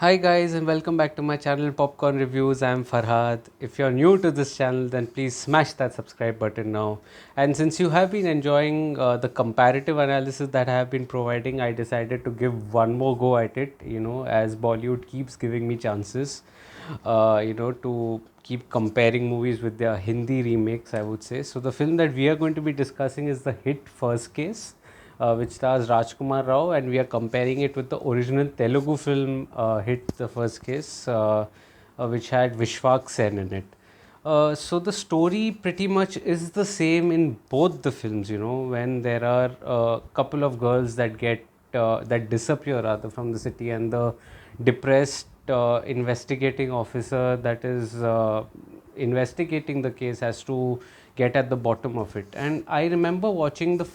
Hi guys and welcome back to my channel Popcorn Reviews. I'm Farhad. If you're new to this channel then please smash that subscribe button now. And since you have been enjoying the comparative analysis that I have been providing, I decided to give one more go at it, as Bollywood keeps giving me chances, to keep comparing movies with their Hindi remakes, I would say. So the film that we are going to be discussing is the hit First Case, which stars Rajkummar Rao, and we are comparing it with the original Telugu film hit The First Case, which had Vishwak Sen in it. So the story pretty much is the same in both the films. When there are a couple of girls that disappear rather from the city, and the depressed investigating officer that is investigating the case has to get at the bottom of it. And I remember watching the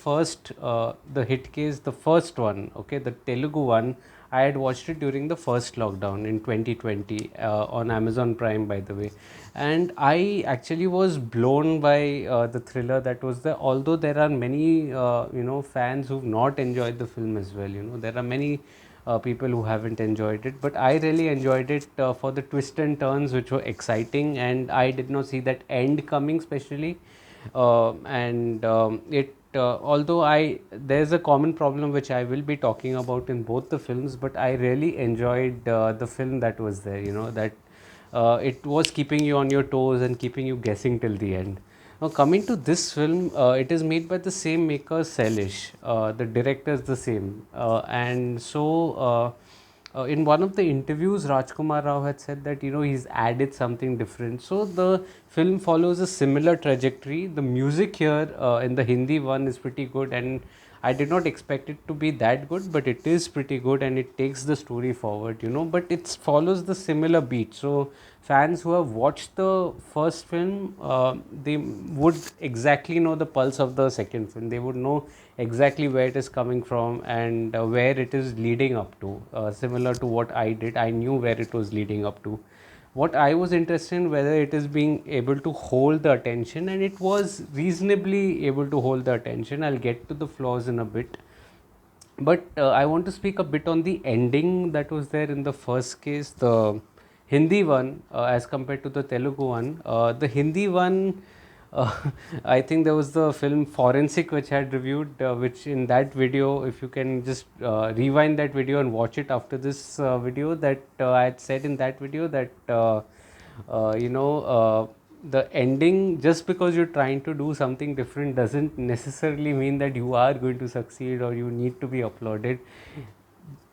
hit case, the first one, okay, the Telugu one. I had watched it during the first lockdown in 2020 on Amazon Prime, by the way, and I actually was blown by the thriller that was there. Although there are many, fans who've not enjoyed the film as well. There are many people who haven't enjoyed it, but I really enjoyed it for the twists and turns which were exciting, and I did not see that end coming, especially. And it Although I there's a common problem which I will be talking about in both the films, but I really enjoyed the film that was there. That it was keeping you on your toes and keeping you guessing till the end. Now, coming to this film, it is made by the same maker, Selish. The director is the same, in one of the interviews, Rajkumar Rao had said that he's added something different. So the film follows a similar trajectory. The music here in the Hindi one is pretty good, and I did not expect it to be that good, but it is pretty good and it takes the story forward. But it follows the similar beat. So fans who have watched the first film, they would exactly know the pulse of the second film. They would know exactly where it is coming from and where it is leading up to. Similar to what I did, I knew where it was leading up to. What I was interested in, whether it is being able to hold the attention, and it was reasonably able to hold the attention. I'll get to the flaws in a bit, but I want to speak a bit on the ending that was there in the first case, the Hindi one, as compared to the Telugu one. The Hindi one, uh, I think there was the film Forensic which I had reviewed, which in that video, if you can just rewind that video and watch it after this video, that I had said in that video that the ending, just because you're trying to do something different doesn't necessarily mean that you are going to succeed or you need to be applauded.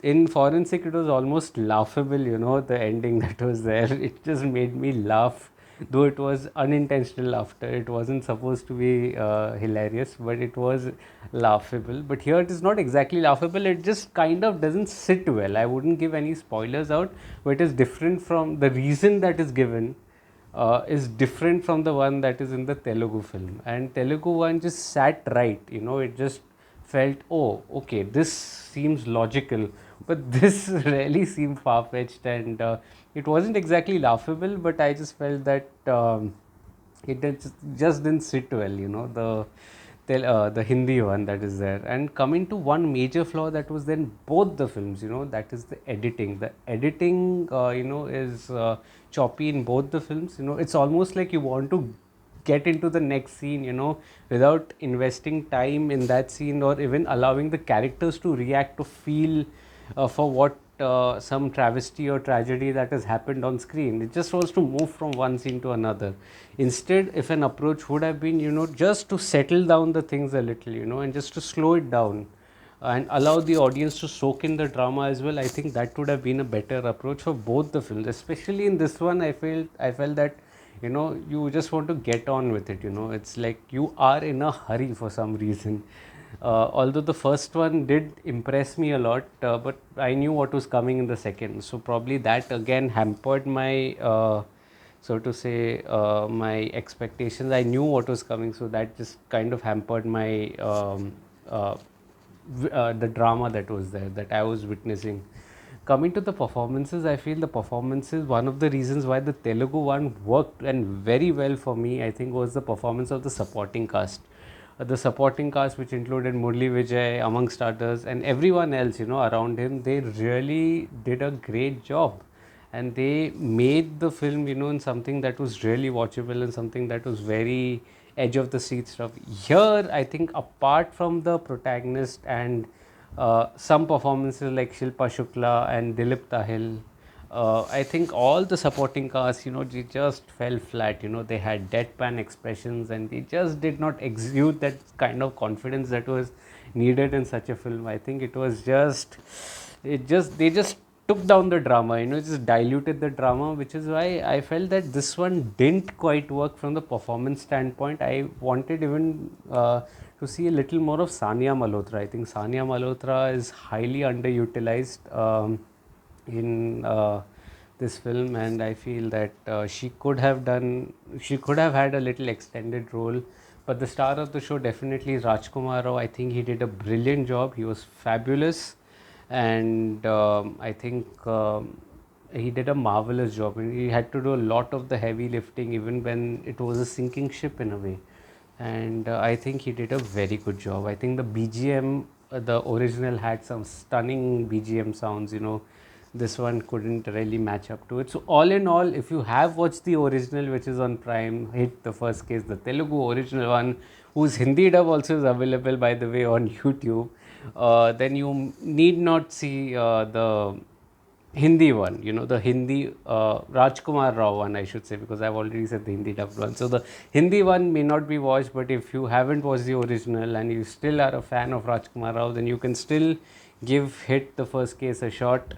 In Forensic, it was almost laughable, the ending that was there. It just made me laugh, though it was unintentional laughter. It wasn't supposed to be hilarious, but it was laughable. But here it is not exactly laughable, it just kind of doesn't sit well. I wouldn't give any spoilers out, but it is different from the reason that is given. Is different from the one that is in the Telugu film, and Telugu one just sat right. It just felt, oh, okay, this seems logical, but this really seemed far fetched, and it wasn't exactly laughable. But I just felt that just didn't sit well. The Hindi one that is there. And coming to one major flaw that was then both the films, that is the editing. The editing, is choppy in both the films. It's almost like you want to get into the next scene, without investing time in that scene or even allowing the characters to react, to feel for what some travesty or tragedy that has happened on screen. It just wants to move from one scene to another. Instead, if an approach would have been, just to settle down the things a little, and just to slow it down and allow the audience to soak in the drama as well, I think that would have been a better approach for both the films. Especially in this one, I felt that you just want to get on with it. It's like you are in a hurry for some reason. Although the first one did impress me a lot, but I knew what was coming in the second, so probably that again hampered my, so to say, my expectations. I knew what was coming, so that just kind of hampered my the drama that was there, that I was witnessing. Coming to the performances, I feel the performances, one of the reasons why the Telugu one worked and very well for me, I think, was the performance of the supporting cast. The supporting cast, which included Murli Vijay amongst others, and everyone else, around him, they really did a great job, and they made the film, in something that was really watchable and something that was very edge of the seat stuff. Here, I think, apart from the protagonist and some performances like Shilpa Shukla and Dilip Tahil, I think all the supporting cast, they just fell flat. They had deadpan expressions and they just did not exude that kind of confidence that was needed in such a film. I think they just took down the drama, just diluted the drama, which is why I felt that this one didn't quite work from the performance standpoint. I wanted even to see a little more of Sanya Malhotra. I think Sanya Malhotra is highly underutilized. In this film, and I feel that she could have had a little extended role, but the star of the show definitely is Rajkummar Rao. I think he did a brilliant job. He was fabulous, and I think he did a marvelous job, and he had to do a lot of the heavy lifting even when it was a sinking ship in a way. And I think he did a very good job. I think the BGM, the original had some stunning BGM sounds. This one couldn't really match up to it. So all in all, if you have watched the original, which is on Prime, hit the first case, the Telugu original one, whose Hindi dub also is available, by the way, on YouTube, then you need not see the Hindi one, the Hindi Rajkumar Rao one, I should say, because I've already said the Hindi dubbed one. So the Hindi one may not be watched, but if you haven't watched the original and you still are a fan of Rajkumar Rao, then you can still give Hit the First Case a shot.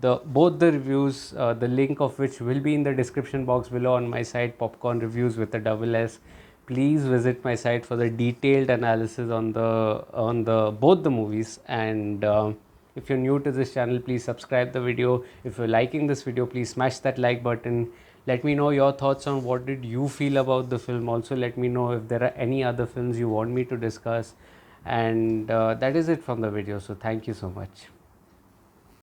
Both the reviews, the link of which will be in the description box below on my site, Popcorn Reviews with a double S. Please visit my site for the detailed analysis on the both the movies. And if you're new to this channel, please subscribe the video. If you're liking this video, please smash that like button. Let me know your thoughts on what did you feel about the film. Also, let me know if there are any other films you want me to discuss. And that is it from the video. So thank you so much.